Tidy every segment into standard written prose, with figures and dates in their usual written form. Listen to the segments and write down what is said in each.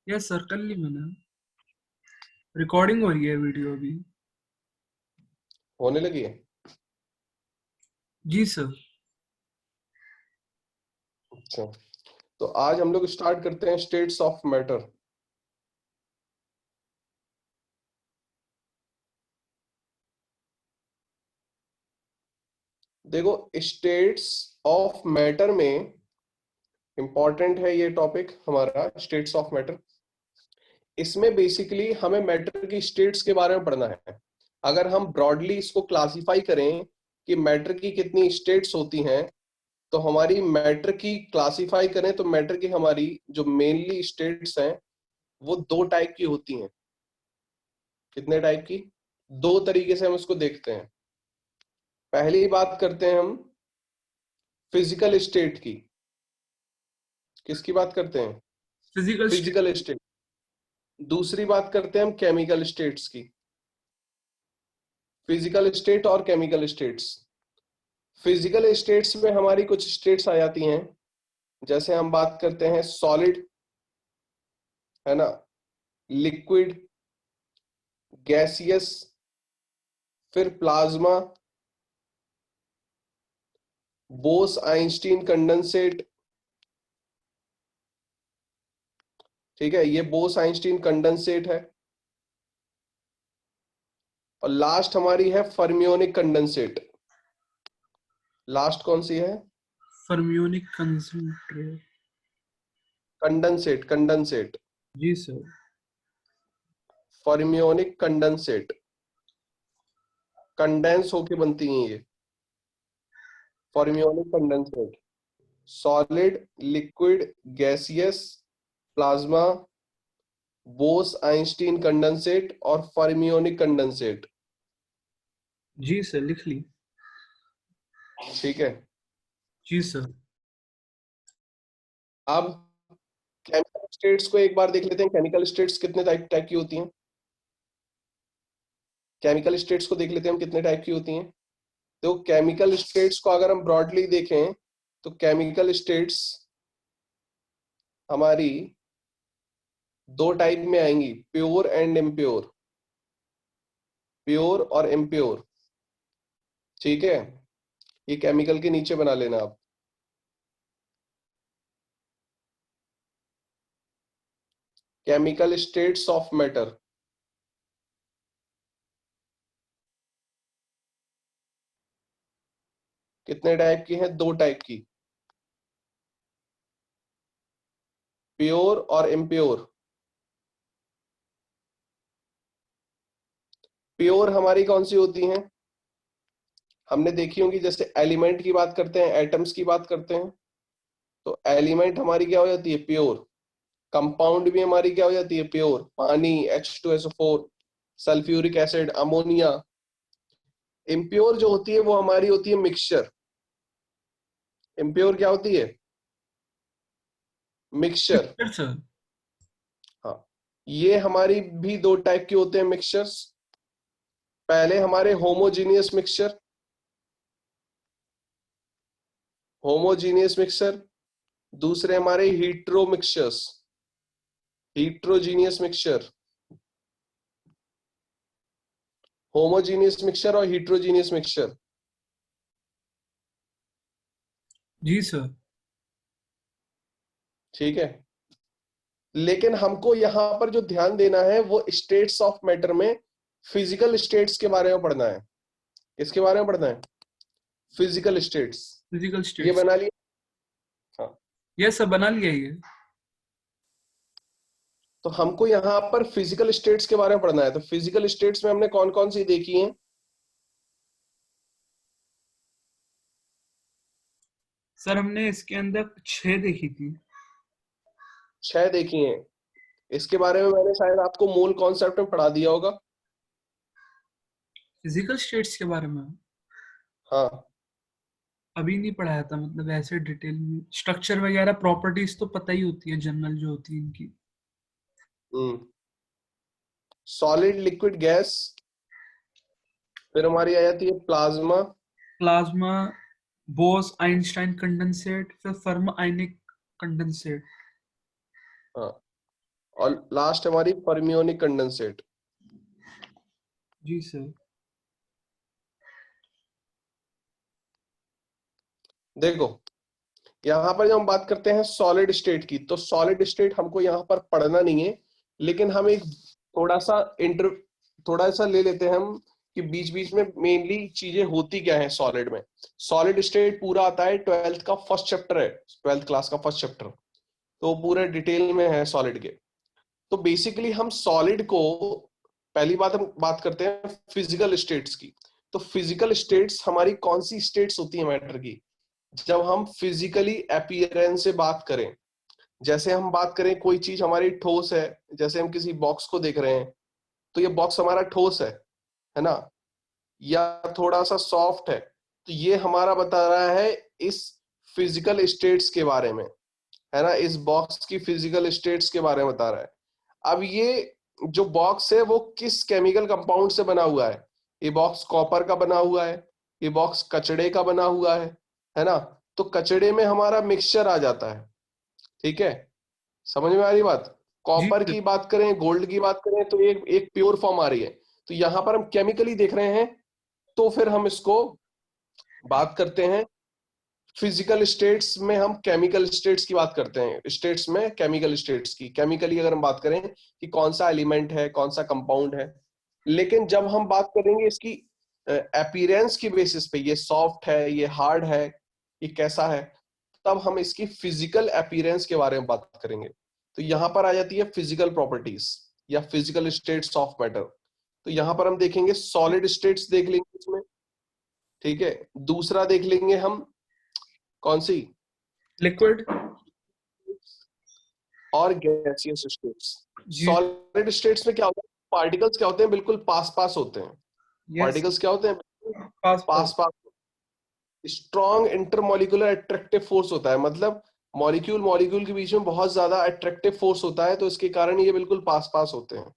Yes sir, कर ली मैंने। Recording हो रही है वीडियो अभी। होने लगी है। जी सर। अच्छा, तो आज हम लोग स्टार्ट करते हैं स्टेट्स ऑफ मैटर। देखो, स्टेट्स ऑफ मैटर में इंपॉर्टेंट है ये टॉपिक हमारा, स्टेट्स ऑफ मैटर। इसमें बेसिकली हमें मैटर की स्टेट्स के बारे में पढ़ना है। अगर हम ब्रॉडली इसको क्लासिफाई करें कि मैटर की कितनी स्टेट्स होती हैं, तो हमारी मैटर की क्लासिफाई करें तो मैटर की हमारी जो मेनली स्टेट्स हैं वो दो टाइप की होती हैं। कितने टाइप की? दो तरीके से हम इसको देखते हैं। पहली बात करते हैं हम फिजिकल स्टेट की। किसकी बात करते हैं? Physical state. Physical state. दूसरी बात करते हैं हम केमिकल स्टेट्स की। फिजिकल स्टेट और केमिकल स्टेट्स। फिजिकल स्टेट्स में हमारी कुछ स्टेट्स आ जाती हैं। जैसे हम बात करते हैं सॉलिड, है ना, लिक्विड, गैसियस, फिर प्लाज्मा, बोस आइंस्टीन कंडेंसेट। ठीक है, ये बोस आइंस्टीन कंडेंसेट है। और लास्ट हमारी है फर्मियोनिक कंडेंसेट। लास्ट कौन सी है? Fermionic concentrate. Condensate, condensate. जी सर। Fermionic condensate. कंडेंस होके बनती हैं ये। Fermionic condensate. Solid, liquid, gaseous, plasma, Bose Einstein condensate और फर्मियोनिक कंडेंसेट। जी सर, लिख ली। ठीक है। जी सर। अब केमिकल स्टेट्स को एक बार देख लेते हैं। केमिकल स्टेट्स कितने टाइप टाइप की होती हैं? केमिकल स्टेट्स को देख लेते हैं हम कितने टाइप की होती हैं। तो केमिकल स्टेट्स को अगर हम ब्रॉडली देखें तो केमिकल स्टेट्स हमारी दो टाइप में आएंगी, प्योर एंड इम्प्योर। प्योर और इम्प्योर। ठीक है, ये केमिकल के नीचे बना लेना आप। Chemical states of matter. कितने टाइप की हैं? दो टाइप की, प्योर और इम्प्योर। प्योर हमारी कौन सी होती हैं? हमने देखी होंगी, जैसे एलिमेंट की बात करते हैं, एटम्स की बात करते हैं, तो एलिमेंट हमारी क्या हो जाती है? प्योर। कंपाउंड भी हमारी क्या हो जाती है? प्योर। पानी, H2SO4, sulphuric acid, ammonia. Impure जो होती है वो हमारी होती है मिक्सचर। इम्प्योर क्या होती है? मिक्सचर। Mixture sir. हाँ, ये हमारी भी दो टाइप के होते हैं मिक्सचर्स। पहले हमारे होमोजीनियस मिक्सचर। Homogeneous mixture. दूसरे हमारे hetero mixtures. Heterogeneous mixture. Homogeneous mixture और हीट्रोजीनियस मिक्सचर। जी सर। ठीक है, लेकिन हमको यहां पर जो ध्यान देना है वो स्टेट्स ऑफ मैटर में फिजिकल स्टेट्स के बारे में पढ़ना है। किसके बारे में पढ़ना है? Physical states. फिजिकल ये स्टेट्स। बना लिया। हाँ, यस सर, बना लिया ये। तो हमको यहाँ पर फिजिकल स्टेट्स के बारे में पढ़ना है। तो फिजिकल स्टेट्स में हमने कौन कौन सी देखी हैं? सर हमने इसके अंदर 6 देखी थी। 6 देखी हैं। इसके बारे में मैंने शायद आपको मूल कॉन्सेप्ट में पढ़ा दिया होगा। फिजिकल स्टेट्स के बारे में हाँ। अभी नहीं पढ़ाया था, मतलब ऐसे डिटेल में स्ट्रक्चर वगैरह प्रॉपर्टीज तो पता ही होती है, जनरल जो होती है इनकी। हम्म। Solid, liquid, gas. फिर हमारी आ जाती है plasma. Plasma, Bose Einstein condensate, फिर फर्म आयनिक कंडेंसेट। हाँ, और लास्ट हमारी फर्मियोनिक कंडेंसेट। जी सर। देखो, यहाँ पर जब हम बात करते हैं सॉलिड स्टेट की, तो सॉलिड स्टेट हमको यहाँ पर पढ़ना नहीं है, लेकिन हम एक थोड़ा सा थोड़ा सा ले लेते हैं हम कि बीच बीच में मेनली चीजें होती क्या है सॉलिड में। सॉलिड स्टेट पूरा आता है, 12th का फर्स्ट चैप्टर है, 12th क्लास का फर्स्ट चैप्टर, तो पूरे डिटेल में है सॉलिड के। तो बेसिकली हम सॉलिड को, पहली बात हम बात करते हैं फिजिकल स्टेट्स की। तो फिजिकल स्टेट्स हमारी कौन सी स्टेट्स होती है मैटर की, जब हम फिजिकली अपीयरेंस से बात करें। जैसे हम बात करें कोई चीज हमारी ठोस है, जैसे हम किसी बॉक्स को देख रहे हैं, तो ये बॉक्स हमारा ठोस है ना, या थोड़ा सा सॉफ्ट है, तो ये हमारा बता रहा है इस फिजिकल स्टेट्स के बारे में, है ना, इस बॉक्स की फिजिकल स्टेट्स के बारे में बता रहा है। अब ये जो बॉक्स है वो किस केमिकल कंपाउंड से बना हुआ है, ये बॉक्स कॉपर का बना हुआ है, ये बॉक्स कचड़े का बना हुआ है ना, तो कचड़े में हमारा मिक्सचर आ जाता है, ठीक है, समझ में आ रही बात। जी कॉपर सर। की बात करें, गोल्ड की बात करें, तो एक एक प्योर फॉर्म आ रही है, तो यहां पर हम केमिकली देख रहे हैं, तो फिर हम इसको बात करते हैं फिजिकल स्टेट्स में, हम केमिकल स्टेट्स की बात करते हैं, स्टेट्स में केमिकल स्टेट्स की, केमिकली अगर हम बात करें कि कौन सा एलिमेंट है, कौन सा कंपाउंड है। लेकिन जब हम बात करेंगे इसकी अपीयरेंस की बेसिस पे, ये सॉफ्ट है, ये हार्ड है, ये कैसा है, तब हम इसकी फिजिकल अपीयरेंस के बारे में बात करेंगे। तो यहां पर आ जाती है फिजिकल प्रॉपर्टीज या फिजिकल स्टेट्स ऑफ मैटर। तो यहां पर हम देखेंगे सॉलिड स्टेट्स देख लेंगे इसमें, ठीक है। दूसरा देख लेंगे हम कौन सी, लिक्विड। और गैसियस स्टेट्स। जी। सॉलिड स्टेट्स में क्या होता है, पार्टिकल्स क्या होते हैं, बिल्कुल पास पास होते हैं। यस। पार्टिकल्स क्या होते हैं, बिल्कुल पास पास। पास पास। स्ट्रॉन्ग इंटरमॉलिक्यूलर अट्रैक्टिव फोर्स होता है, मतलब मॉलिक्यूल मॉलिक्यूल के बीच में बहुत ज्यादा अट्रैक्टिव फोर्स होता है, तो इसके कारण ये बिल्कुल पास पास होते हैं।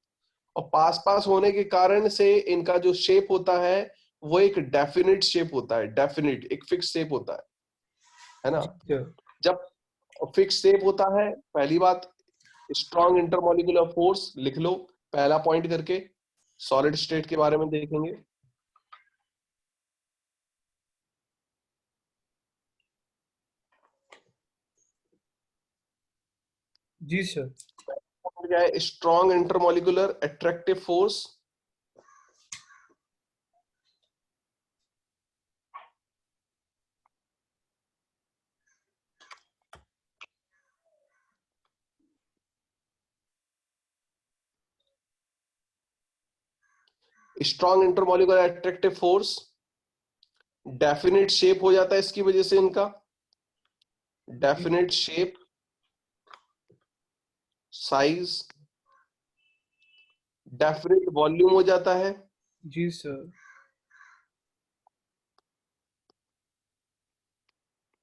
और पास पास होने के कारण से इनका जो शेप होता है वो एक डेफिनिट शेप होता है, डेफिनिट एक फिक्स शेप होता है ना। जी सर। जब फिक्स शेप होता है, पहली बात स्ट्रॉन्ग इंटरमॉलिक्यूलर फोर्स लिख लो पहला पॉइंट करके, सॉलिड स्टेट के बारे में देखेंगे। जी सर। क्या है, strong intermolecular attractive force. Strong intermolecular attractive force, definite shape हो जाता है इसकी वजह से इनका, जी। Definite shape, size, definite volume हो जाता है। जी सर।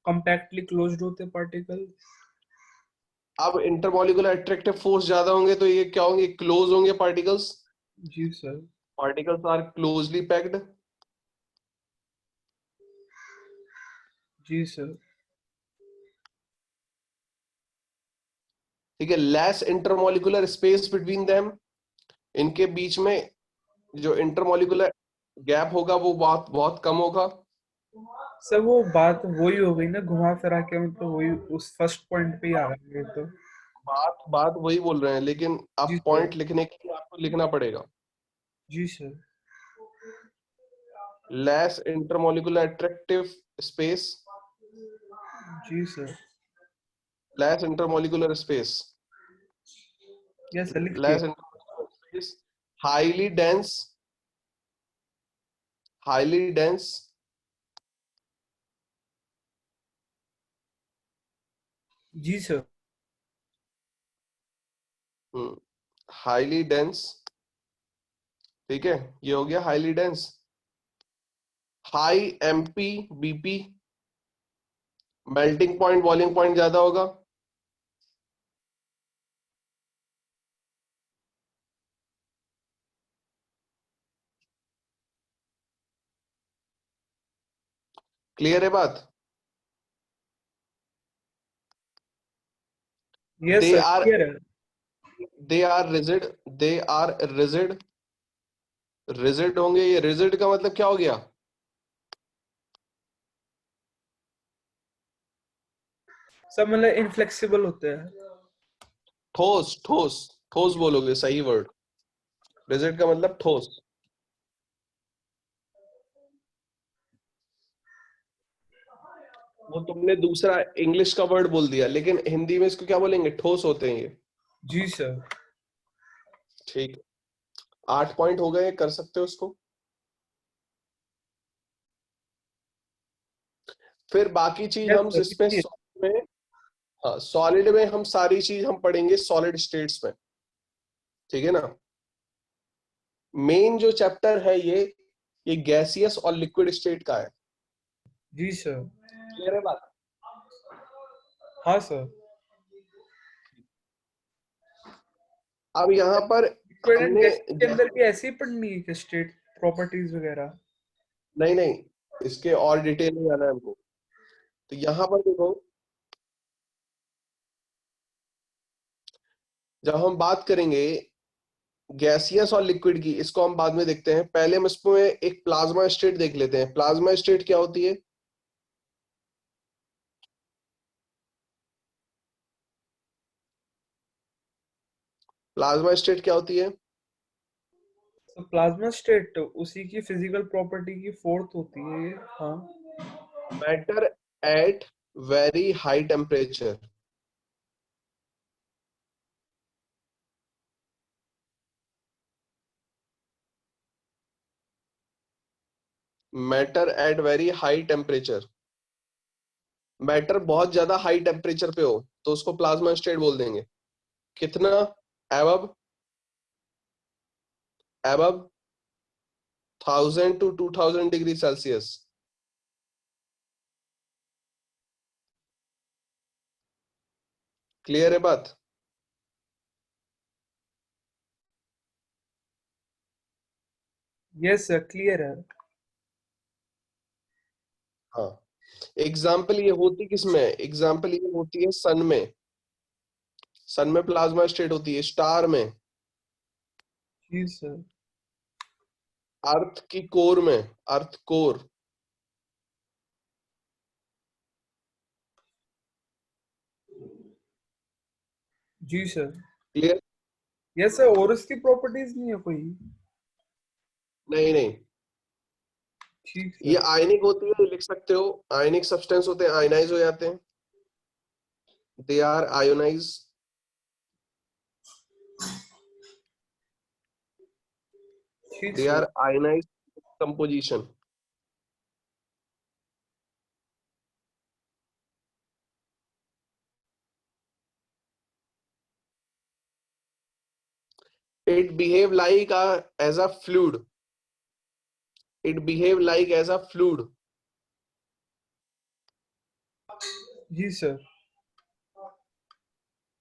कॉम्पैक्टली क्लोज्ड होते पार्टिकल। अब इंटरमॉलिक्यूलर अट्रैक्टिव फोर्स ज्यादा होंगे तो ये क्या होंगे, क्लोज होंगे पार्टिकल्स, जी sir. Particles are closely packed. जी सर। ठीक है, less intermolecular space between them, इनके बीच में जो इंटरमॉलिक्यूलर गैप होगा वो बहुत बहुत कम होगा। सर वो बात वही हो गई ना, घुमा फिरा के, मतलब वही उस फर्स्ट पॉइंट पे ही आ गए ये तो। बात बात वही बोल रहे हैं, लेकिन जी आप सर। पॉइंट लिखने के लिए आपको लिखना पड़ेगा, जी sir. Less intermolecular attractive space, जी sir. Less intermolecular space, yes sir, लिखिए। Less intermolecular space, highly dense, highly dense, जी सर। हाईली डेंस, ठीक है, ये हो गया highly dense. High MP BP, melting point boiling point ज्यादा होगा। क्लियर है बात। Yes they sir, are clear है। They are rigid, they are rigid, rigid होंगे। ये रिजिड का मतलब क्या हो गया? सब मतलब इनफ्लेक्सिबल होते हैं। ठोस, ठोस, ठोस बोलोगे, सही वर्ड। रिजिड का मतलब ठोस। वो तुमने दूसरा इंग्लिश का वर्ड बोल दिया, लेकिन हिंदी में इसको क्या बोलेंगे? ठोस होते हैं ये। जी सर। ठीक, 8 पॉइंट हो गए, कर सकते हो उसको। फिर बाकी चीज यस हम सर, इसमें लिखिए। में, हाँ सॉलिड में हम सारी चीज हम पढ़ेंगे सॉलिड स्टेट्स में, ठीक है ना। मेन जो चैप्टर है ये गैसियस और लिक्विड स्टेट का है। जी सर। क्लियर है बात? हाँ सर। अब यहाँ पर लिक्विड एंड हमने गैस के अंदर भी ऐसे ही पढ़नी है कि स्टेट प्रॉपर्टीज वगैरह? नहीं नहीं, इसके और डिटेल में जाना है हमको। तो यहाँ पर देखो, जब हम बात करेंगे गैसियस और लिक्विड की, इसको हम बाद में देखते हैं। पहले हम इसमें एक प्लाज्मा स्टेट देख लेते हैं। प्लाज्मा स्टेट क्या होती है? प्लाज्मा स्टेट क्या होती है? तो प्लाज्मा स्टेट उसी की फिजिकल प्रॉपर्टी की फोर्थ होती है ये। हाँ। Matter at very high temperature. Matter at very high temperature, matter बहुत ज्यादा हाई टेम्परेचर पे हो तो उसको प्लाज्मा स्टेट बोल देंगे। कितना? Above, above 1000 to 2000 degree Celsius. Clear है बात? यस सर, क्लियर है। हाँ, एग्जाम्पल ये होती किसमें? एग्जाम्पल ये होती है सन में। सन में प्लाज्मा स्टेट होती है। स्टार में, जी सर। अर्थ की कोर में, अर्थ कोर। जी सर। क्लियर? यस सर, और इसकी प्रॉपर्टीज नहीं है कोई? नहीं नहीं, ठीक ये सर। आयनिक होती है, लिख सकते हो। आयनिक सब्सटेंस होते हैं, आयनाइज हो जाते हैं। They are ionize. ठीक they sir. Are ionize composition. It behave like as a fluid. It behave like as a fluid. जी sir.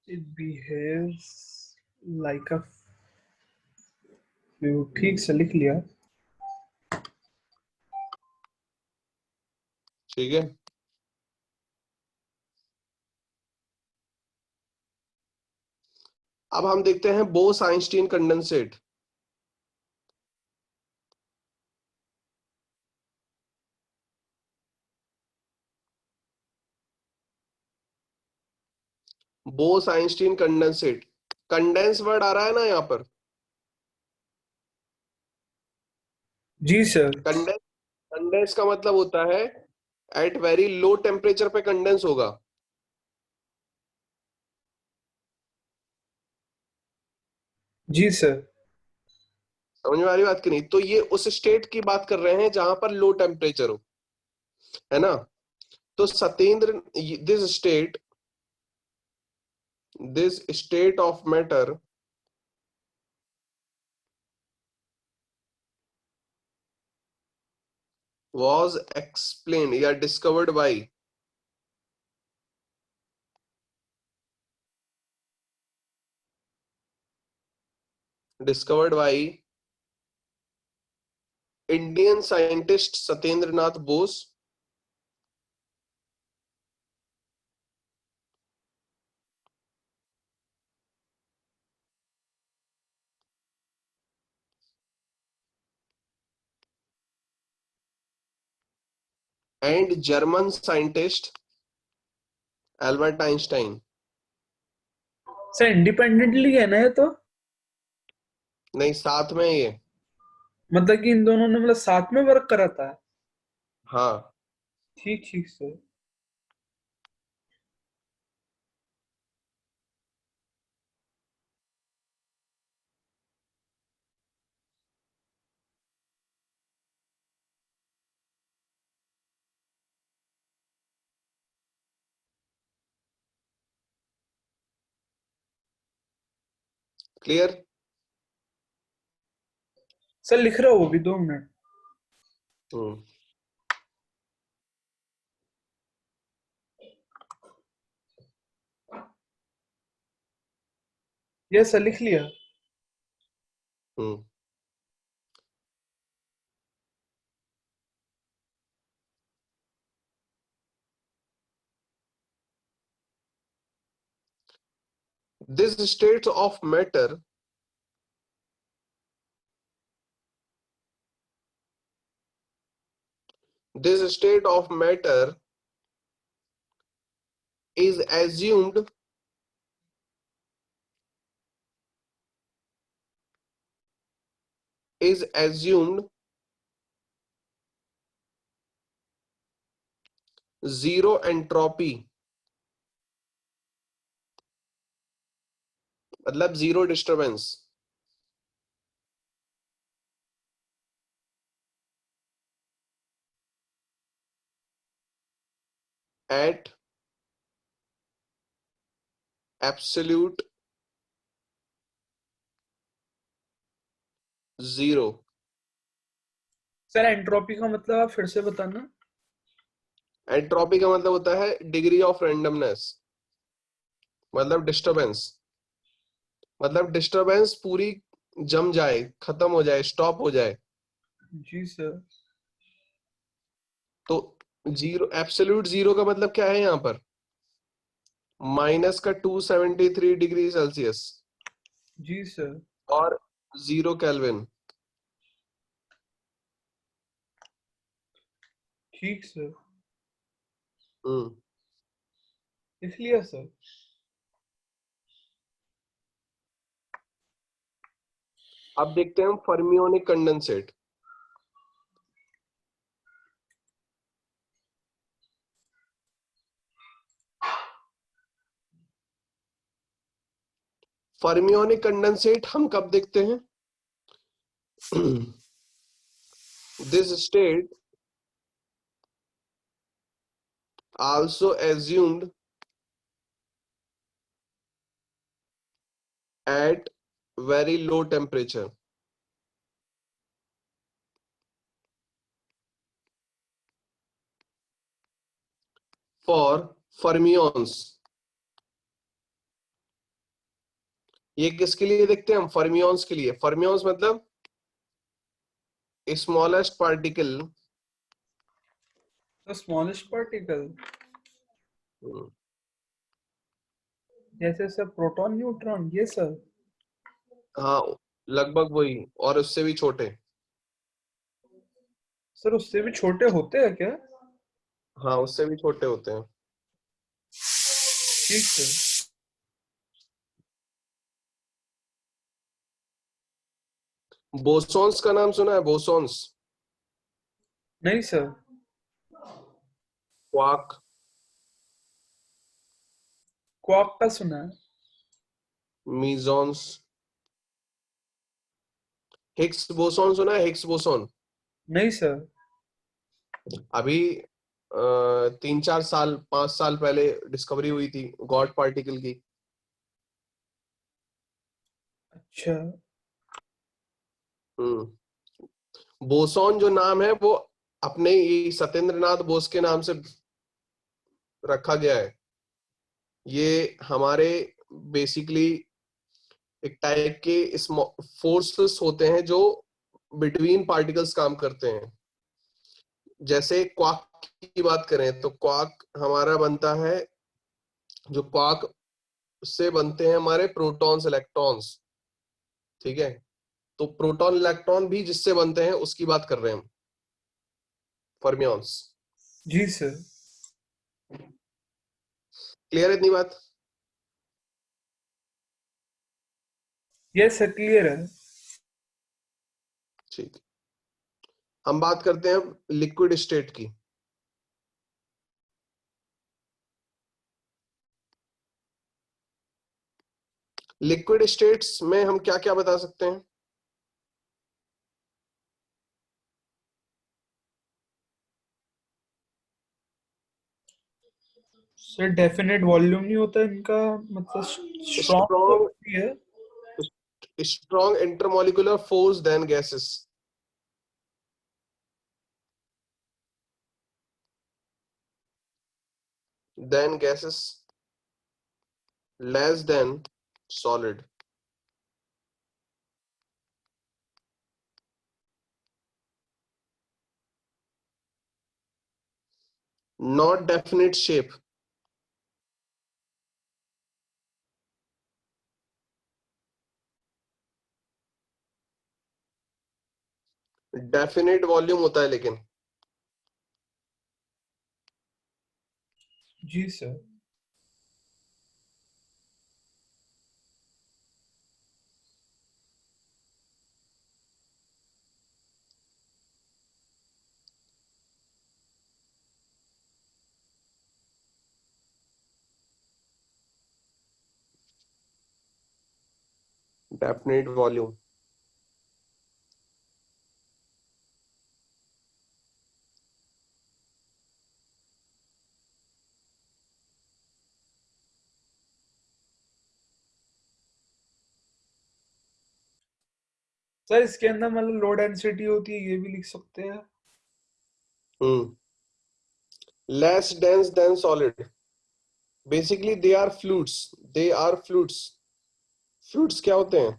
It behaves like a fluid, ठीक से लिख लिया। ठीक है। अब हम देखते हैं Bose Einstein condensate. Bose Einstein condensate, condense word आ रहा है ना यहाँ पर। जी सर। कंडेंस, कंडेंस का मतलब होता है एट वेरी लो टेम्परेचर पे कंडेंस होगा। जी सर। समझ में आ रही बात की नहीं? तो ये उस स्टेट की बात कर रहे हैं जहां पर लो टेम्परेचर हो, है ना। तो Satyendra, this state, this state of matter was explained या discovered by, discovered by Indian scientist Satyendra Nath Bose and German scientist Albert Einstein. Sir independently है ना ये तो? नहीं, साथ में ये। मतलब कि इन दोनों ने मतलब साथ में वर्क करा था? हाँ। ठीक ठीक सर। क्लियर। सर लिख रहा हूँ, वो भी 2 मिनट। हम्म। ये सर लिख लिया। हम्म। This state of matter this state of matter is assumed zero entropy, मतलब zero disturbance. At absolute zero. Sir entropy का मतलब आप फिर से बताना। एंट्रोपी का मतलब होता है डिग्री ऑफ रैंडमनेस, मतलब डिस्टरबेंस। मतलब डिस्टरबेंस पूरी जम जाए, खत्म हो जाए, स्टॉप हो जाए। जी सर। तो जीरो, एब्सोल्यूट जीरो का मतलब क्या है यहाँ पर? -273 डिग्री सेल्सियस जी सर। और 0 केल्विन। ठीक सर। हम्म। लिख लिया सर। अब देखते हैं हम फर्मियोनिक कंडेंसेट। फर्मियोनिक कंडेंसेट हम कब देखते हैं? This state also assumed at very low temperature for fermions। ये किसके लिए देखते हैं हम? फर्मियोन्स के लिए। फर्मियोन्स मतलब स्मॉलेस्ट पार्टिकल। तो स्मॉलेस्ट पार्टिकल हम्म। जैसे सर प्रोटॉन न्यूट्रॉन ये सर? हाँ, लगभग वही, और उससे भी छोटे। सर उससे भी छोटे होते हैं क्या? हाँ, उससे भी छोटे होते हैं। ठीक सर। बोसॉन्स का नाम सुना है? बोसॉन्स, नहीं सर। क्वार्क, क्वार्क का सुना है। मीजॉन्स। हिग्स बोसॉन सुना है? हिग्स बोसॉन नहीं सर। अभी 3-4 साल, 5 साल पहले डिस्कवरी हुई थी गॉड पार्टिकल की। अच्छा। हम्म। बोसॉन जो नाम है वो अपने ही सत्येंद्र नाथ बोस के नाम से रखा गया है। ये हमारे बेसिकली एक टाइप के फोर्सेस होते हैं जो बिटवीन पार्टिकल्स काम करते हैं। जैसे क्वार्क की बात करें तो क्वार्क हमारा बनता है, जो क्वार्क से बनते हैं हमारे प्रोटॉन्स, इलेक्ट्रॉन्स। ठीक है, तो प्रोटॉन इलेक्ट्रॉन भी जिससे बनते हैं उसकी बात कर रहे हैं हम, फर्मियॉन्स। जी सर। क्लियर है इतनी बात? यस सर, क्लियर है। ठीक, हम बात करते हैं लिक्विड स्टेट की। लिक्विड स्टेट्स में हम क्या क्या बता सकते हैं? सर डेफिनेट वॉल्यूम नहीं होता इनका, मतलब स्ट्रॉन्ग तो स्ट्रॉन्ग होती है। Strong intermolecular force then gases. Then gases less than solid. Not definite shape. Definite volume होता है लेकिन। जी सर। Definite volume. सर इसके अंदर मतलब लो डेंसिटी होती है, ये भी लिख सकते हैं। Less dense than solid. Basically they are fluids. They are fluids. Fluids क्या होते हैं?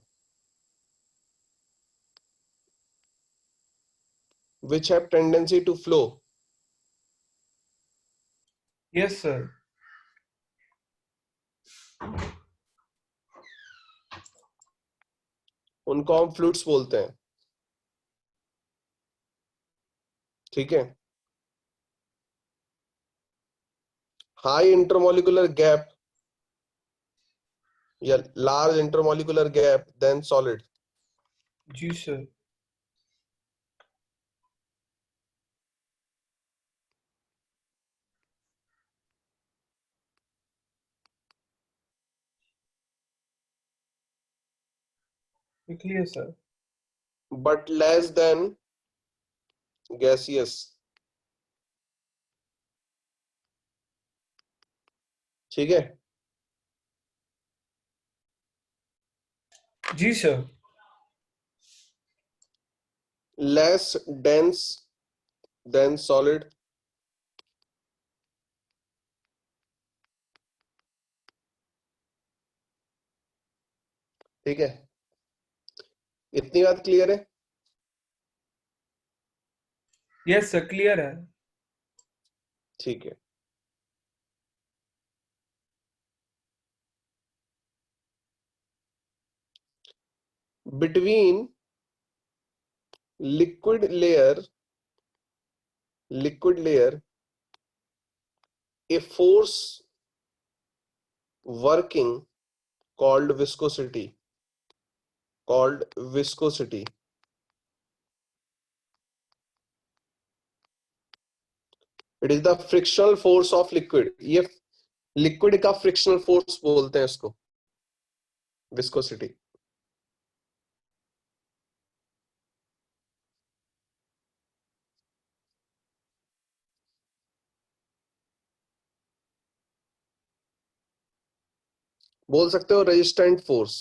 which have tendency to flow। Yes sir. उनको हम फ्लूइड्स बोलते हैं। ठीक है। हाई इंटरमोलिकुलर गैप या large intermolecular gap than solid. जी सर। लिख लिया sir. But less than gaseous. ठीक है। जी sir. Less dense than solid. ठीक है, इतनी बात क्लियर है? यस सर, क्लियर है। ठीक है। Between liquid layer a force working called viscosity, it is the frictional force of liquid। ये लिक्विड का फ्रिक्शनल फोर्स बोलते हैं इसको, विस्कोसिटी। बोल सकते हो रेजिस्टेंट फोर्स।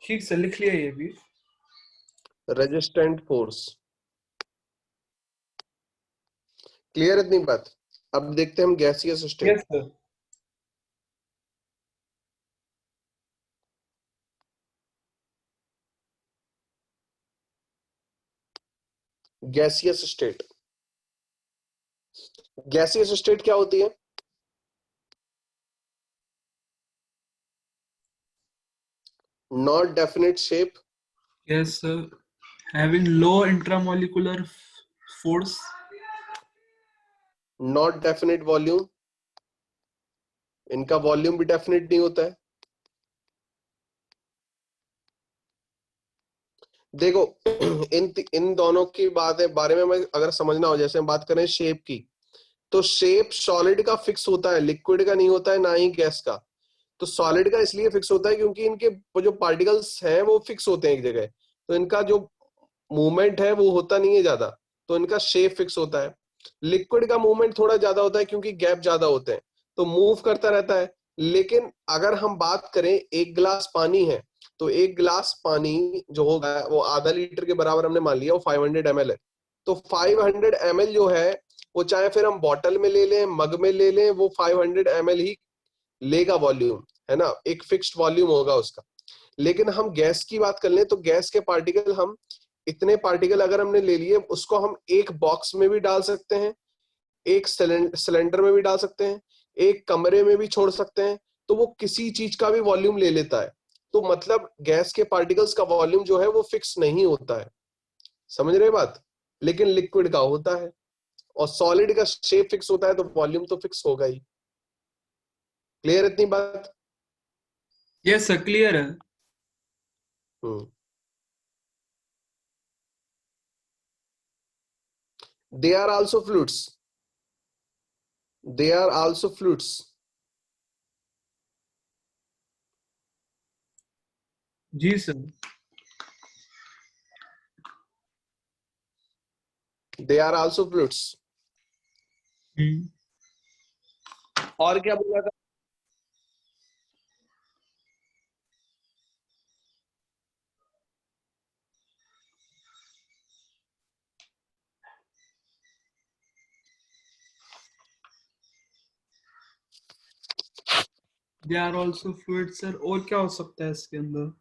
ठीक सर, लिख लिया ये भी। Resistant force. क्लियर इतनी बात? अब देखते हैं हम gaseous yes state. Sir. Gaseous state. Gaseous state क्या होती है? Not definite shape. Yes sir, Having low intramolecular force. Not definite volume, इनका वॉल्यूम भी डेफिनेट नहीं होता है। देखो इन दोनों की बारे में मैं अगर समझना हो, जैसे हम बात करें शेप की, तो शेप सॉलिड का फिक्स होता है, लिक्विड का नहीं होता है, ना ही गैस का। तो सॉलिड का इसलिए फिक्स होता है क्योंकि इनके जो पार्टिकल्स हैं वो फिक्स होते हैं एक जगह, तो इनका जो मूवमेंट है वो होता नहीं है ज्यादा, तो इनका शेप फिक्स होता है। लिक्विड का मूवमेंट थोड़ा ज्यादा होता है क्योंकि गैप ज्यादा होते हैं, तो मूव करता रहता है। लेकिन अगर हम बात करें, एक गिलास पानी है, तो एक गिलास पानी जो होगा वो आधा लीटर के बराबर हमने मान लिया, वो 500 ml है। तो 500 ml जो है वो, चाहे फिर हम बॉटल में ले लें, मग में ले लें, वो 500 ml ही लेगा वॉल्यूम, है ना, एक फिक्स्ड वॉल्यूम होगा उसका। लेकिन हम गैस की बात कर लें तो गैस के पार्टिकल, हम इतने पार्टिकल अगर हमने ले लिए, उसको हम एक बॉक्स में भी डाल सकते हैं, एक सिलेंडर में भी डाल सकते हैं, एक कमरे में भी छोड़ सकते हैं, तो वो किसी चीज का भी वॉल्यूम ले लेता है। तो मतलब गैस के पार्टिकल्स का वॉल्यूम जो है वो फिक्स नहीं होता है, समझ रहे बात। लेकिन लिक्विड का होता है, और सॉलिड का शेप फिक्स होता है, तो वॉल्यूम तो फिक्स होगा ही। क्लियर इतनी बात? यस सर, क्लियर है। Hmm. They are also fluids, they are also fluids. जी sir. They are also fluids. Hmm. और क्या बोला था? They are also fluid sir, और क्या हो सकता है इसके अंदर?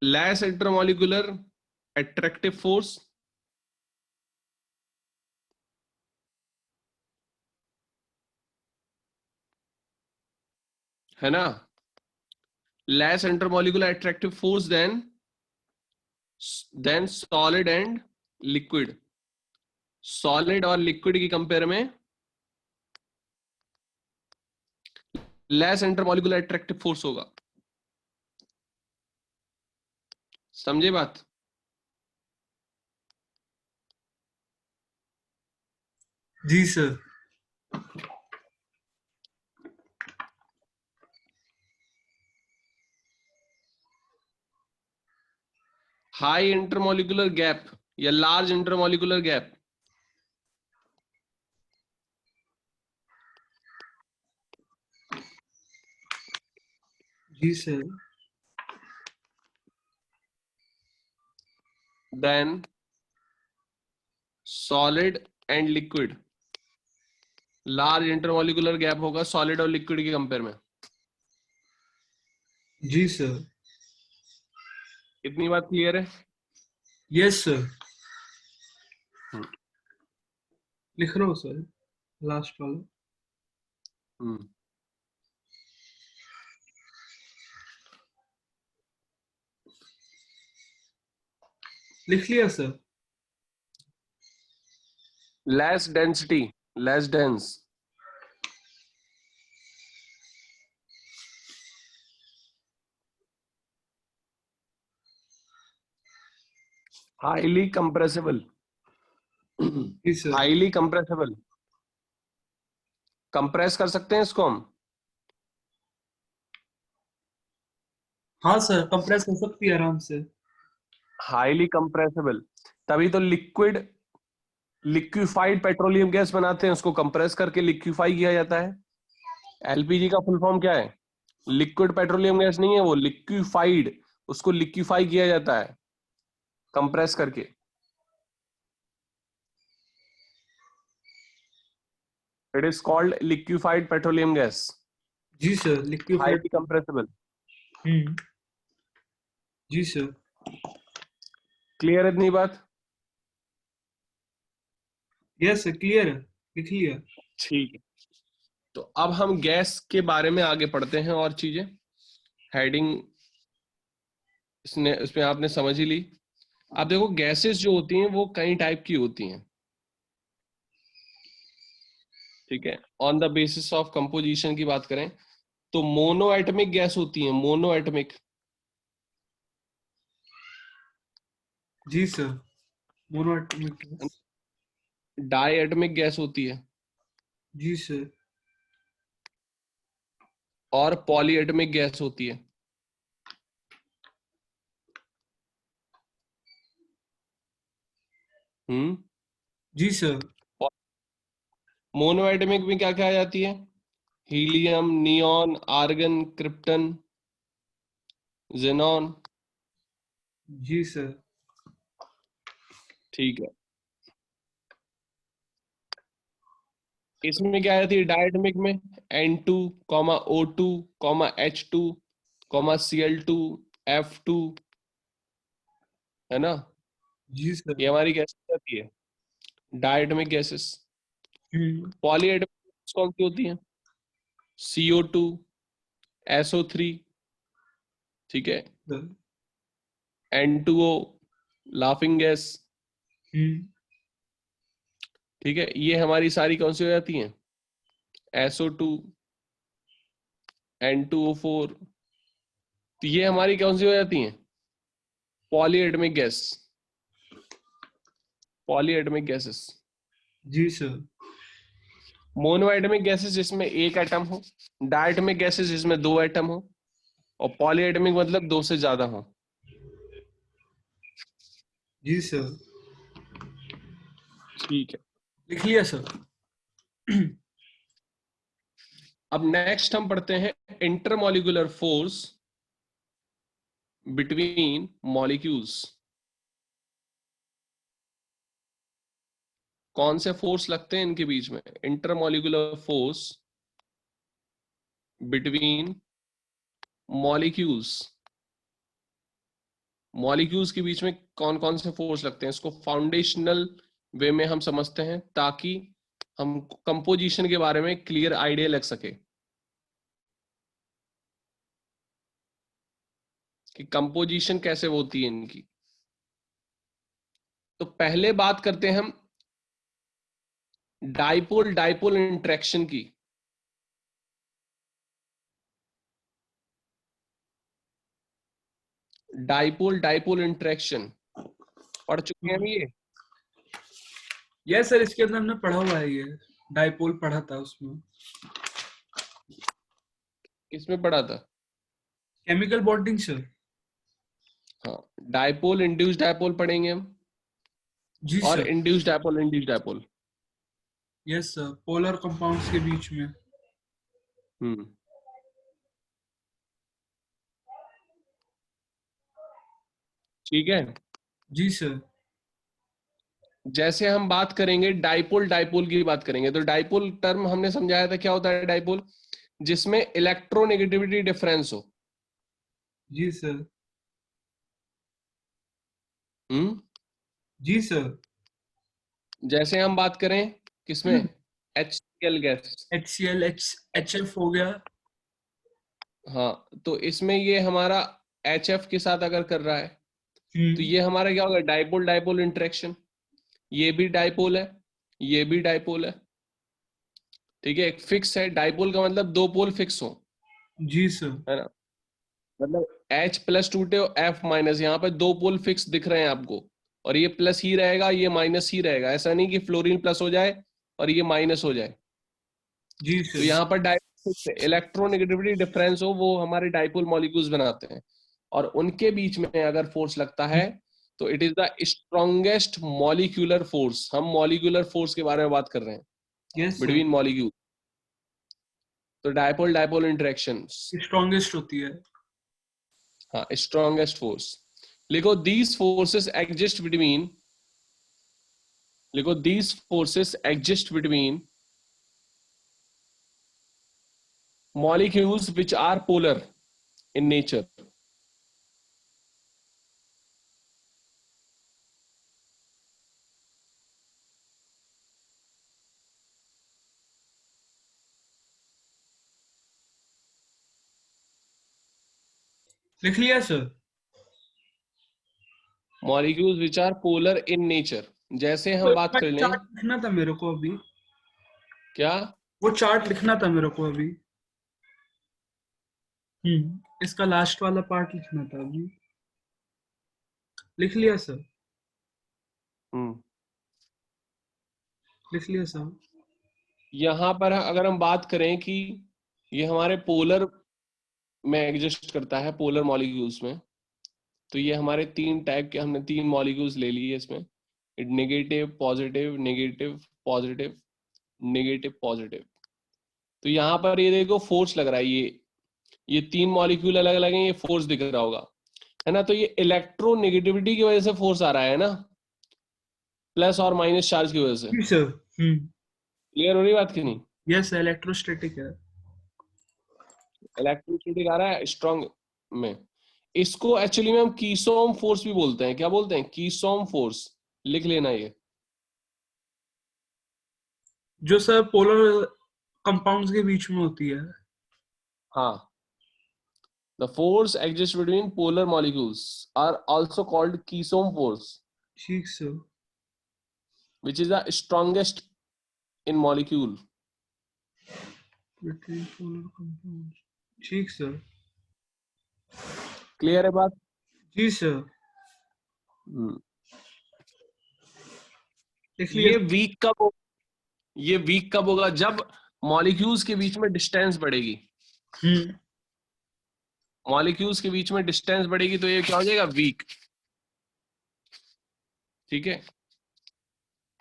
लेस इंटरमॉलिक्यूलर अट्रैक्टिव फोर्स, है ना, less intermolecular attractive force than solid and liquid. Solid और लिक्विड की कंपेयर में लेस इंटरमॉलिक्यूलर अट्रैक्टिव फोर्स होगा। समझे बात? जी सर। हाई इंटरमॉलिक्यूलर गैप या लार्ज इंटरमॉलिक्यूलर गैप, जी sir. Than solid and liquid. Large intermolecular gap होगा सॉलिड और लिक्विड के कंपेयर में। जी सर। इतनी बात क्लियर है? Yes sir. हम्म। लिख रहा हूँ सर, लास्ट वाला। हम्म। लिख लिया sir. Less density, less dense, highly compressible, जी सर। Highly compressible. कंप्रेस कर सकते हैं इसको हम। हाँ सर, कंप्रेस हो सकती है आराम से। हाईली कंप्रेसिबल, तभी तो लिक्विड, लिक्विफाइड पेट्रोलियम गैस बनाते हैं, उसको कंप्रेस करके लिक्विफाई किया जाता है। एलपीजी का फुल फॉर्म क्या है? लिक्विड पेट्रोलियम गैस नहीं है वो, लिक्विफाइड, उसको लिक्विफाई किया जाता है कंप्रेस करके। It is called liquefied petroleum gas, जी सर, लिक्विफाइड। Highly compressible. हम्म। जी सर। क्लियर है इतनी बात? यस सर, क्लियर है, लिख लिया। ठीक है, तो अब हम गैस के बारे में आगे पढ़ते हैं और चीजें। हेडिंग इसमें आपने समझ ही ली। आप देखो गैसेस जो होती हैं वो कई टाइप की होती हैं, ठीक है। On the basis of composition की बात करें तो मोनो एटमिक गैस होती है, मोनो एटमिक। जी sir, monoatomic gas. Diatomic gas होती है जी सर। और पॉली एटमिक गैस होती है। हम्म। जी सर। मोनो एटमिक में क्या क्या आ जाती है? Helium, neon, argon, krypton, xenon. जी सर। ठीक है। इसमें क्या आ जाती है डायटमिक में? N2, O2, H2, Cl2, F2, है ना? जी सर। ये हमारी गैस आती है डायटमिक गैसेस। हम्म। पॉलीएटमिक कौन सी होती है? CO2, SO3, ठीक है, सर। N2O, लाफिंग गैस, हम्म। ठीक है। ये हमारी सारी कौन सी हो जाती हैं? SO2, N2O4। तो ये हमारी कौन सी हो जाती हैं? पॉलीएटमिक गैस, पॉलीएटमिक गैसेस। जी सर। मोनोएटमिक गैसेस जिसमें एक एटम हो, डायटमिक गैसेस जिसमें दो एटम हो, और पॉलीएटमिक मतलब दो से ज्यादा हो। जी सर। ठीक है। लिख लिया सर। अब नेक्स्ट हम पढ़ते हैं इंटरमॉलिक्यूलर फोर्स बिटवीन मॉलिक्यूल्स। कौन से फोर्स लगते हैं इनके बीच में? Intermolecular force between molecules. Molecules के बीच में कौन कौन से फोर्स लगते हैं, इसको फाउंडेशनल वे में हम समझते हैं ताकि हम कंपोजिशन के बारे में क्लियर आइडिया लग सके कि कंपोजिशन कैसे होती है इनकी। तो पहले बात करते हैं हम डाइपोल डाइपोल इंटरेक्शन की। डाइपोल डाइपोल इंटरेक्शन पढ़ चुके हैं हम ये? यस सर, इसके अंदर हमने पढ़ा हुआ है ये। डाइपोल पढ़ा था उसमें। किसमें पढ़ा था? Chemical bonding sir. हाँ, डाइपोल इंड्यूस डाइपोल पढ़ेंगे हम, जी और sir. Induce dipole induce dipole. Yes sir, polar compounds के बीच में। हम्म। ठीक है। जी सर। जैसे हम बात करेंगे डाइपोल डाइपोल की बात करेंगे तो डाइपोल टर्म हमने समझाया था क्या होता है डाइपोल? जिसमें इलेक्ट्रोनेगेटिविटी डिफरेंस हो। जी सर। हम्म। जी सर। जैसे हम बात करें किसमें, HCl गैस। HCl, HF हो गया। हाँ, तो इसमें ये हमारा HF के साथ अगर कर रहा है तो हम्म। ये हमारा क्या होगा? Dipole dipole interaction. ये भी डाइपोल है, ये भी डाइपोल है, ठीक है। एक फिक्स है, डाइपोल का मतलब दो पोल फिक्स हो, जी सर। है ना? मतलब H प्लस टूटे और F माइनस, यहाँ पे दो पोल फिक्स दिख रहे हैं आपको, और ये प्लस ही रहेगा ये माइनस ही रहेगा। ऐसा नहीं कि फ्लोरीन प्लस हो जाए और ये माइनस हो जाए। जी तो सर। यहाँ पर डाइपोल इलेक्ट्रोनेगेटिविटी डिफरेंस हो, वो हमारे डाइपोल मॉलिक्यूल्स बनाते हैं, और उनके बीच में अगर फोर्स लगता है तो it is the strongest molecular force. हम मॉलिक्यूलर फोर्स के बारे में बात कर रहे हैं यस सर। Between molecule. तो डाइपोल डाइपोल इंटरेक्शंस, स्ट्रॉन्गेस्ट होती है। हाँ, स्ट्रॉन्गेस्ट फोर्स। लिखो दीज फोर्सेस एग्जिस्ट बिटवीन, लिखो these forces exist between molecules which are polar in nature। लिख लिया sir. Molecules which are polar in nature, जैसे तो हम बात इसका कर लें। चार्ट लिखना था मेरे को अभी, क्या? वो चार्ट लिखना था मेरे को अभी। इसका लास्ट वाला पार्ट लिखना था अभी। लिख लिया सर। हम्म लिख लिया सर। यहाँ पर अगर हम बात करें कि ये हमारे पोलर में एग्जिस्ट करता है, पोलर मॉलिक्यूल्स में, तो ये हमारे तीन टाइप के, हमने तीन मॉलिक्यूल्स ले लिए इसमें, negative positive, negative positive, negative positive. तो यहाँ पर ये देखो फोर्स लग रहा है, ये तीन मॉलिक्यूल अलग अलग हैं, ये फोर्स दिख रहा होगा, है ना? तो ये इलेक्ट्रोनेगेटिविटी की वजह से फोर्स आ रहा है ना, प्लस और माइनस चार्ज की वजह से। जी सर। क्लियर हो रही बात की नहीं? यस, इलेक्ट्रोस्टैटिक है। इलेक्ट्रोस्टैटिक आ रहा है स्ट्रॉन्ग में। इसको एक्चुअली में हम कीसोम फोर्स भी बोलते हैं। क्या बोलते हैं? कीसोम फोर्स। लिख लेना ये। जो सर पोलर कंपाउंड्स के बीच में होती है। हाँ, the force exists between polar molecules are also called keystone force, ठीक sir. which is the strongest in molecule. Between polar compounds. ठीक सर। क्लियर है बात? जी सर। हम्म। लिख लिया। ये वीक कब होगा? जब मॉलिक्यूल्स के बीच में डिस्टेंस बढ़ेगी। हम्म मॉलिक्यूल्स के बीच में डिस्टेंस बढ़ेगी तो ये क्या हो जाएगा? वीक। ठीक है,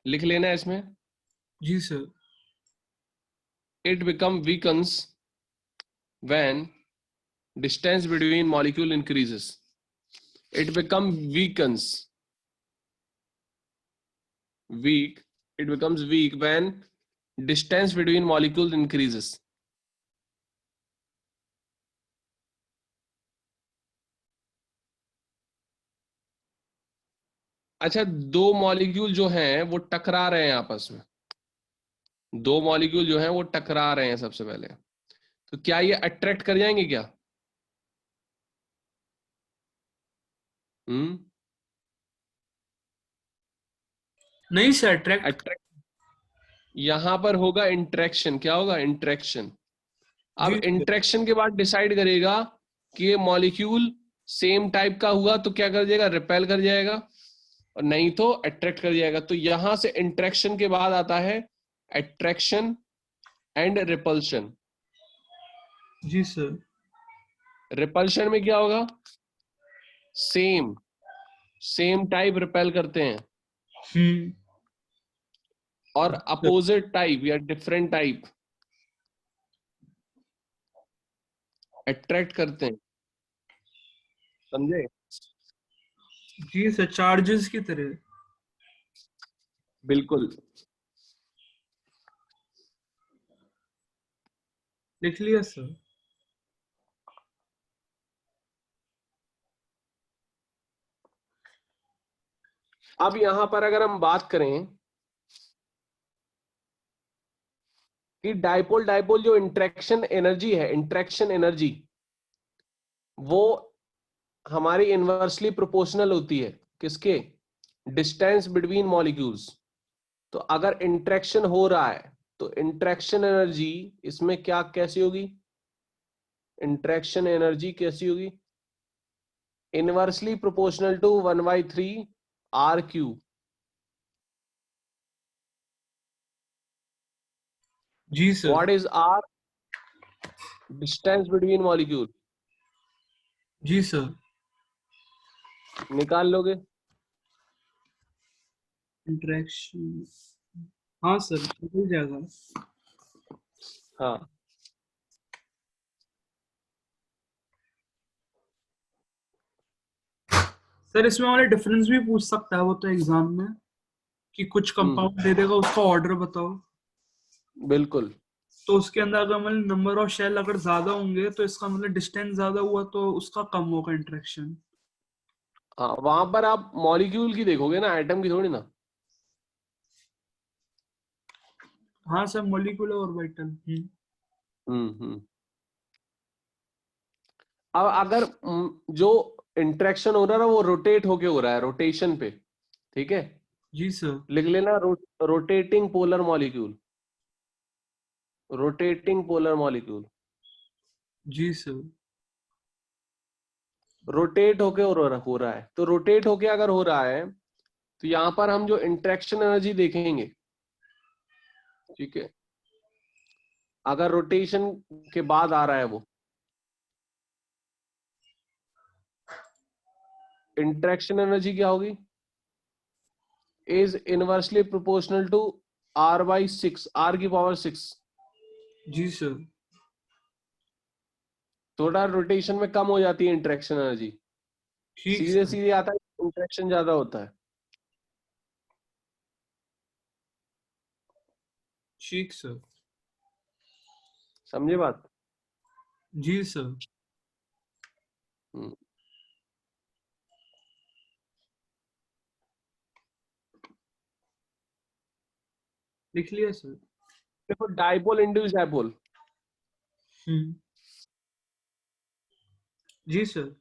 लिख लेना है इसमें। जी sir. It become weakens when distance between molecule increases. It become weak. It becomes weak when distance between molecules increases. अच्छा, दो मॉलिक्यूल जो हैं वो टकरा रहे हैं आपस में। दो मॉलिक्यूल जो हैं वो टकरा रहे हैं सबसे पहले, तो क्या ये अट्रैक्ट कर जाएंगे क्या? हम्म नहीं सर, ट्रैक्ट। अट्रैक्ट। यहां पर होगा इंट्रैक्शन। क्या होगा? इंट्रैक्शन। अब जी सर। इंट्रैक्शन के बाद डिसाइड करेगा कि ये मॉलिक्यूल सेम टाइप का हुआ तो क्या कर जाएगा? रिपेल कर जाएगा, और नहीं तो अट्रैक्ट कर जाएगा। तो यहां से इंट्रैक्शन के बाद आता है अट्रैक्शन एंड रिपल्शन। जी सर। रिपल्शन में क्या होगा? सेम सेम टाइप रिपेल करते हैं, हम्म और सर। अपोजिट टाइप या डिफरेंट टाइप अट्रैक्ट करते हैं। समझे? जी सर, चार्जेस की तरह। बिल्कुल। लिख लिया सर। अब यहां पर अगर हम बात करें कि डाइपोल डाइपोल जो इंट्रैक्शन एनर्जी है, इंट्रैक्शन एनर्जी वो हमारी इनवर्सली प्रोपोर्शनल होती है। किसके? Distance between molecules. तो अगर इंट्रैक्शन हो रहा है तो इंट्रैक्शन एनर्जी इसमें क्या कैसी होगी? इंट्रैक्शन एनर्जी कैसी होगी? Inversely proportional to 1/3 R cube. जी sir. What is R? Distance between molecule. जी सर। निकाल लोगे? इंटरेक्शन। हाँ सर, मिल जाएगा। हाँ, सर इसमें वाले डिफरेंस भी पूछ सकता है वो तो एग्जाम में, कि कुछ कंपाउंड दे देगा, उसका ऑर्डर बताओ। बिल्कुल। तो उसके अंदर अगर मतलब नंबर ऑफ शेल अगर ज्यादा होंगे तो इसका मतलब डिस्टेंस ज्यादा हुआ तो उसका कम होगा इंटरेक्शन। हाँ, वहां पर आप मॉलिक्यूल की देखोगे ना, एटम की थोड़ी ना। हाँ सर, मॉलिक्यूलर ऑर्बिटल। हम्म। अब अगर जो इंटरेक्शन हो रहा है वो रोटेट होके हो रहा है, रोटेशन पे, ठीक है, जी सर। लिख लेना rotating polar molecule, rotating polar molecule. जी सर। रोटेट होके हो रहा है, तो रोटेट होके अगर हो रहा है तो यहां पर हम जो इंटरेक्शन एनर्जी देखेंगे, ठीक है, अगर रोटेशन के बाद आ रहा है वो इंटरेक्शन एनर्जी क्या होगी, is inversely proportional to R/6, R⁴ 6। जी सर। थोड़ा रोटेशन में कम हो जाती है इंटरेक्शन एनर्जी, ठीक सीधे सर। सीधे आता है, इंटरेक्शन ज्यादा होता है। ठीक सर। समझे बात? जी सर। हम्म। लिख लिया सर। देखो डाइपोल इंड्यूस डाइपोल, हम्म। जी सर।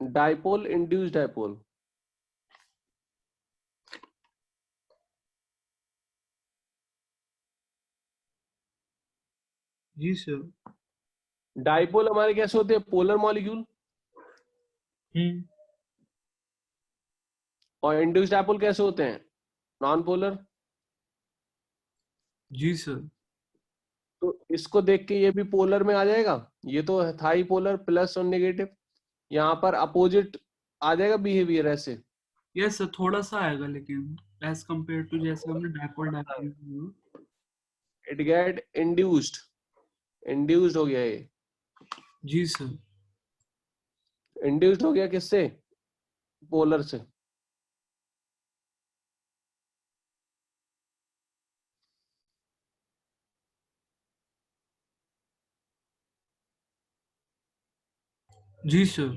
डाइपोल इंड्यूस डाइपोल, जी सर। डाइपोल हमारे कैसे होते हैं, पोलर मॉलिक्यूल, हम्म। और इंड्यूस डाइपोल कैसे होते हैं, नॉन पोलर। जी सर। तो इसको देख के ये भी पोलर में आ जाएगा, ये तो था ही पोलर, प्लस और नेगेटिव, यहाँ पर अपोजिट आ जाएगा बिहेवियर ऐसे। यस सर, थोड़ा सा आएगा लेकिन एज कंपेयर टू जैसे हमने dipole dipole. It get induced, induced हो गया ये, जी सर। इंड्यूस्ड हो गया किससे, पोलर से। जी सर।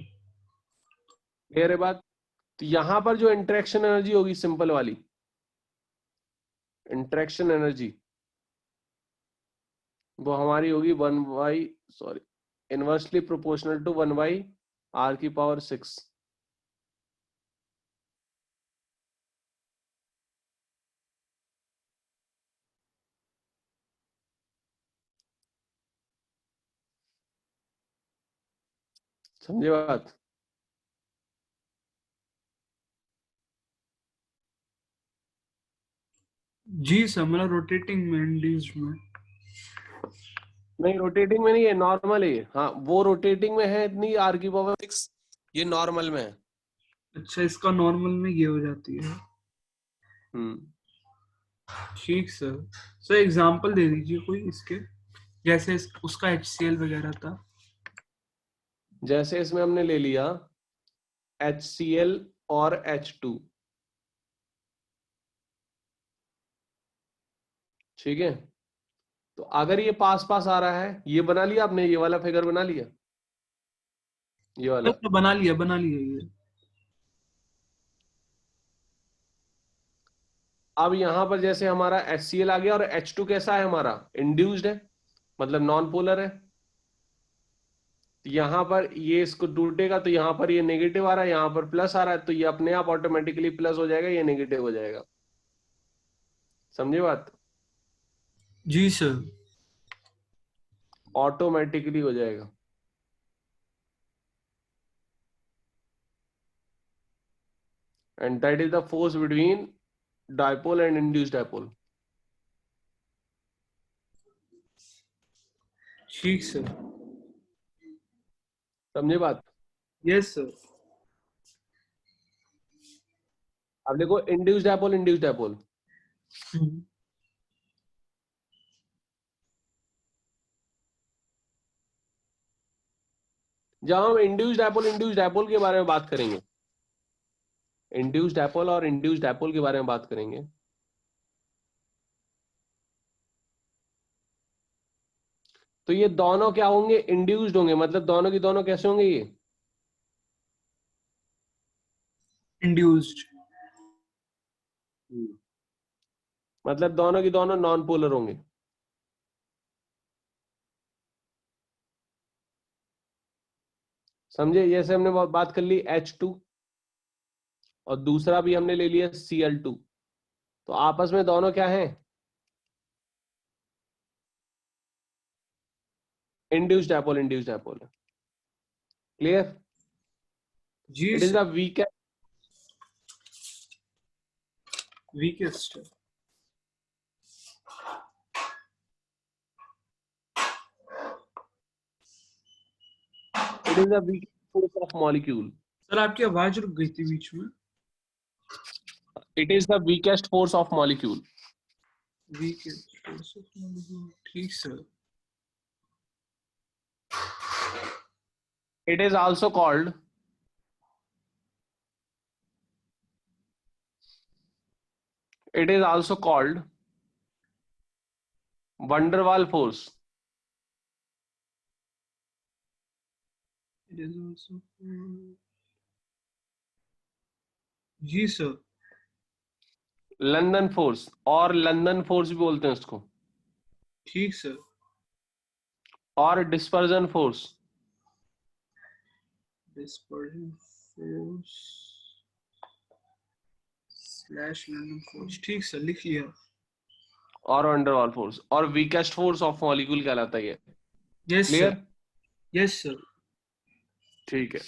क्लियर है बात? तो यहां पर जो इंटरेक्शन एनर्जी होगी सिंपल वाली इंटरेक्शन एनर्जी, वो हमारी होगी 1/, sorry, inversely proportional to 1/R⁴ 6। समझे बात? जी सर, मतलब रोटेटिंग में, इंड्यूस्ड में। नहीं रोटेटिंग में नहीं है, नॉर्मल है ये। हाँ वो रोटेटिंग में है इतनी R⁴ 6, ये नॉर्मल में है। अच्छा, इसका नॉर्मल में ये हो जाती है। हम्म। ठीक सर। सर एग्जांपल दे दीजिए कोई इसके, जैसे उसका HCl वगैरह था। जैसे इसमें हमने ले लिया HCl और H2, ठीक है, तो अगर ये पास पास आ रहा है, ये बना लिया आपने, ये वाला फिगर बना लिया, ये वाला। तो बना लिया, बना लिया ये। अब यहां पर जैसे हमारा HCl आ गया और H2 कैसा है हमारा, इंड्यूस्ड है, मतलब नॉन पोलर है। यहां पर ये इसको टूटेगा तो यहां पर ये नेगेटिव आ रहा है, यहां पर प्लस आ रहा है, तो ये अपने आप ऑटोमेटिकली प्लस हो जाएगा, ये नेगेटिव हो जाएगा। समझे बात? जी सर। ऑटोमेटिकली हो जाएगा। And that is the force between dipole and induced dipole. ठीक सर। समझे बात? Yes sir. अब देखो इंड्यूस्ड डाइपोल, इंड्यूस्ड डाइपोल, जब हम इंड्यूस्ड डाइपोल के बारे में बात करेंगे, इंड्यूस्ड डाइपोल और इंड्यूस्ड डाइपोल के बारे में बात करेंगे, तो ये दोनों क्या होंगे, इंड्यूस्ड होंगे, मतलब दोनों की दोनों कैसे होंगे ये, इंड्यूस्ड। मतलब दोनों की दोनों नॉन पोलर होंगे। समझे? जैसे हमने बात कर ली H2 और दूसरा भी हमने ले लिया Cl2, तो आपस में दोनों क्या है? Induced dipole, induced dipole. Clear? जी it is sir. The weakest, weakest. It is the weakest force of molecule. Sir आपकी आवाज रुक गई थी बीच में। It is the weakest force of molecule. Weakest force of molecule, ठीक sir. It is also called, it is also called van der Waal force. It is also जी sir. London force, और लंदन फोर्स भी बोलते हैं उसको, ठीक sir. और dispersion force. Dispersion force slash London force, ठीक सर, लिख लिया। और van der Waal फोर्स, और वीकेस्ट फोर्स ऑफ मॉलिक्यूल कहलाता है ये। Yes sir. Clear? Yes sir. ठीक है,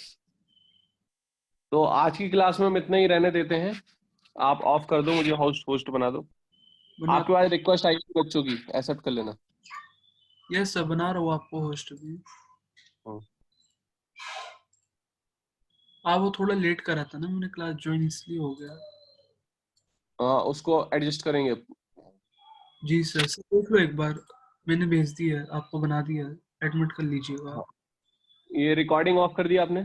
तो आज की क्लास में हम इतना ही रहने देते हैं। आप ऑफ कर दो, मुझे होस्ट होस्ट बना दो। बना। आपके पास रिक्वेस्ट आई थी बच्चों की, एक्सेप्ट कर लेना। यस सर, बना रहा हूँ आपको होस्ट भी। वो थोड़ा लेट करा था ना मैंने, क्लास ज्वाइन इसलिए हो गया। हाँ, उसको एडजस्ट करेंगे। जी सर। सर देख लो एक बार, मैंने भेज दिया है आपको, बना दिया है, एडमिट कर लीजिएगा। ये रिकॉर्डिंग ऑफ कर दिया आपने?